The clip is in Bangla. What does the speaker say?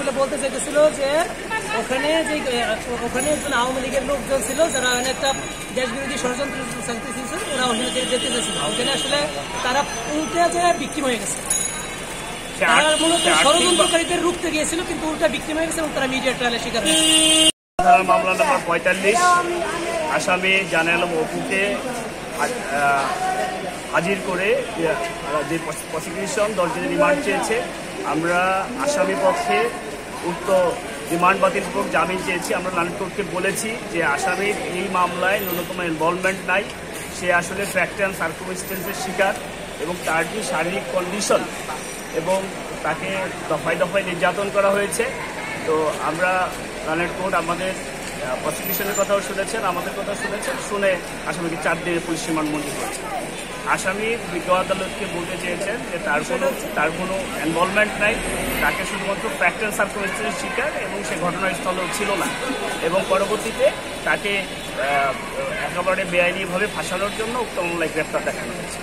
আসলে বলতে চাইতেছিল যে ওখানে একজন আওয়ামী লীগের লোকজন ছিল যারা একটা দেশ বিরোধী ষড়যন্ত্র চাইতেছিল, ওরা ওখানে যেতে চাইছিল। ওখানে আসলে তারা উল্টে যে বিক্রিম হয়ে গেছে, তারা মূলত ষড়যন্ত্রকারীদের রুখতে গিয়েছিল, কিন্তু উল্টা বিক্রিম হয়ে গেছে এবং তারা মিডিয়া ট্রায়ালের শিকার হয়েছে। মামলা নম্বর 45, আসামি জানে আলম অপুকে হাজির করে যে প্রসিকিউশন 10 দিনের রিমান্ড চেয়েছে, আমরা আসামি পক্ষে উক্ত রিমান্ড বাতিলপূর্বক জামিন চেয়েছি। আমরা লালন কোর্টকে বলেছি যে আসামির এই মামলায় ন্যূনতম ইনভলভমেন্ট নাই, সে আসলে ফ্যাক্ট অ্যান্ড সার্কামস্টেন্সের শিকার এবং তার যে শারীরিক কন্ডিশন এবং তাকে দফায় দফায় নির্যাতন করা হয়েছে। তো আমরা লালন কোর্ট আমাদের প্রসিকিউশনের কথাও শুনেছেন, আমাদের কথা শুনেছেন, শুনে আসামিকে 4 দিনের পুলিশ রিমান্ড মঞ্জুর করেছে। আসামি বিজ্ঞ আদালতকে বলতে চেয়েছেন যে তার কোনো ইনভলভমেন্ট নাই, তাকে শুধুমাত্র ফ্যাক্ট অ্যান্ড সার্কামস্টেন্সের শিকার এবং সে ঘটনাস্থলেও ছিল না, এবং পরবর্তীতে তাকে একেবারে বেআইনিভাবে ফাঁসানোর জন্য উক্ত মামলায় গ্রেপ্তার দেখানো হয়েছে।